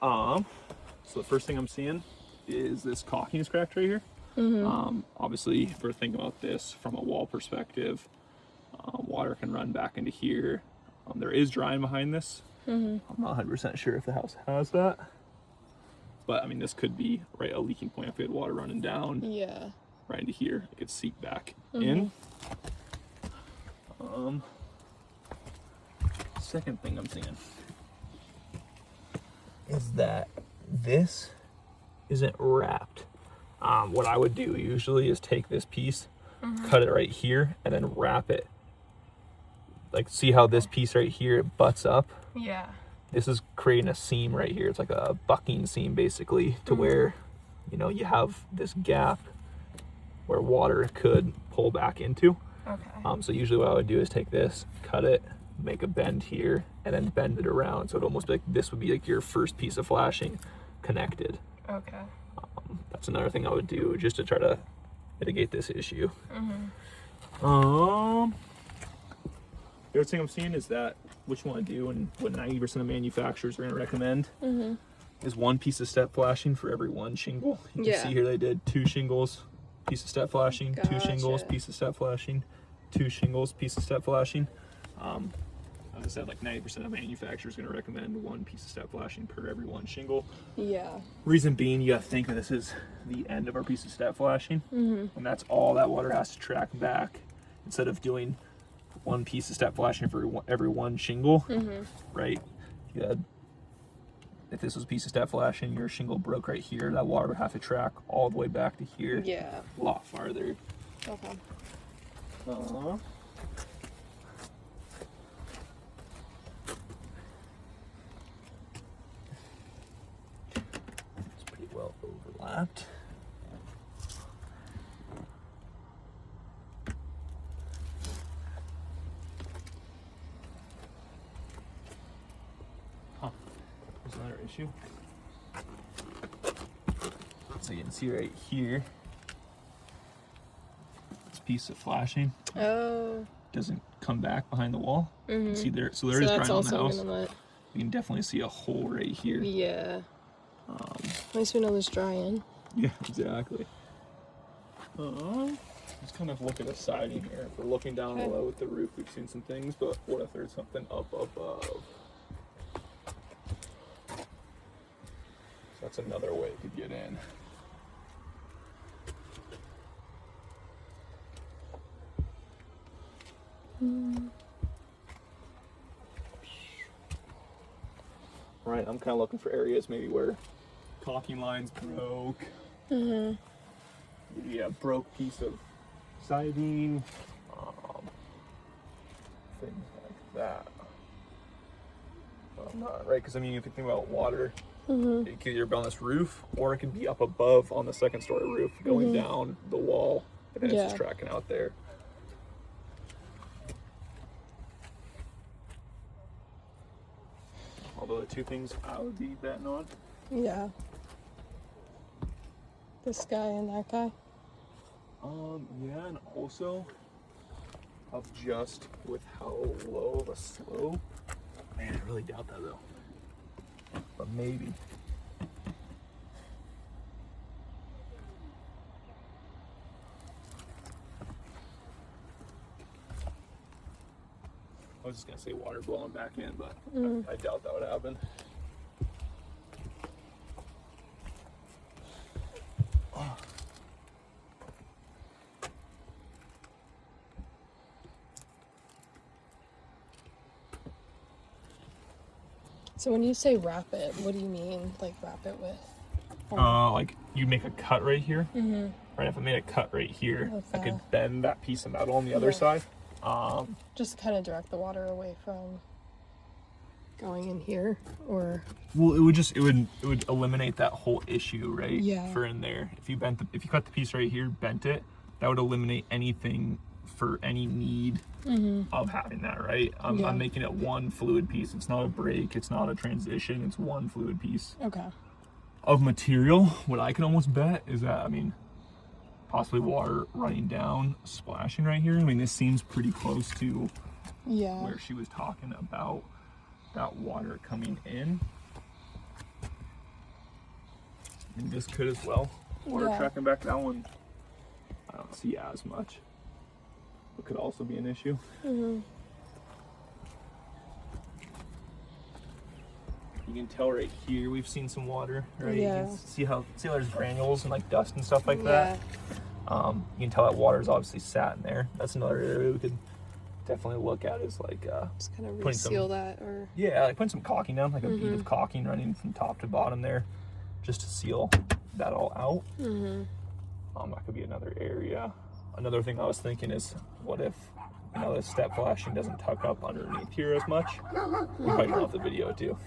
So the first thing I'm seeing is this caulking is cracked right here. Obviously, if we're thinking about this from a wall perspective, water can run back into here. There is drying behind this. I'm not 100% sure if the house has that. But I mean, this could be a leaking point. If we had water running down right into here, it could seep back in. Second thing I'm seeing is that this isn't wrapped. What I would do usually is take this piece, cut it right here, and then wrap it. Like, see how this piece right here, it butts up? Yeah. This is creating a seam right here. It's like a bucking seam, basically, to where, you know, you have this gap where water could pull back into. Okay. So usually what I would do is take this, cut it, make a bend here, and then bend it around. So it almost like this would be like your first piece of flashing connected. Okay. That's another thing I would do just to try to mitigate this issue. The other thing I'm seeing is that what you want to do, and what 90% of manufacturers are going to recommend, is one piece of step flashing for every one shingle. You can see here they did 2 shingles, piece of step flashing, 2 shingles, piece of step flashing, 2 shingles, piece of step flashing. As I said, like 90% of manufacturers are going to recommend 1 piece of step flashing per every 1 shingle. Yeah. Reason being, you got to think that this is the end of our piece of step flashing, and that's all that water has to track back. Instead of doing 1 piece of step flashing for every 1 shingle, right? If this was a piece of step flashing, your shingle broke right here, that water would have to track all the way back to here. Yeah. A lot farther. Okay. It's pretty well overlapped. There's another issue. So you can see right here, this piece of flashing doesn't come back behind the wall. You can see there, so there is drying on the house. You can definitely see a hole right here. Yeah. At least we know there's drying. Yeah, exactly. Let's kind of look at the siding here. If we're looking down below at the roof, we've seen some things, but what if there's something up above? That's another way to get in. Right, I'm kind of looking for areas maybe where caulking lines broke. Maybe a broke piece of siding. Things like that. Right, because I mean, if you think about water, it could either be on this roof or it could be up above on the 2nd story roof going down the wall, and then it's just tracking out there. Although the 2 things I would be betting on. Yeah. This guy and that guy. Yeah, and also of just with how low of a slope. Man, I really doubt that though. But maybe. I was just gonna say water blowing back in, but I doubt that would happen. So when you say wrap it, what do you mean? Like wrap it with? Like you make a cut right here. Right, if I made a cut right here, I could bend that piece of metal on the other side. Just kind of direct the water away from going in here, or? Well, it would eliminate that whole issue, right? Yeah. For in there, if you cut the piece right here, bent it, that would eliminate anything for any need of having that, right? I'm making it one fluid piece. It's not a break. It's not a transition. It's one fluid piece. Okay. Of material, what I can almost bet is that, I mean, possibly water running down, splashing right here. I mean, this seems pretty close to where she was talking about that water coming in. And this could as well. Water Yeah. tracking back that one, I don't see as much. It could also be an issue. Mm-hmm. You can tell right here we've seen some water, right? Yeah. You can see how there's granules and like dust and stuff like Yeah. that. You can tell that water's obviously sat in there. That's another area we could definitely look at, is like Just kind of putting reseal that, or like putting some caulking down, like a bead of caulking running from top to bottom there, just to seal that all out. That could be another area. Another thing I was thinking is, what if, you know, the step flashing doesn't tuck up underneath here as much? We probably don't have the video too.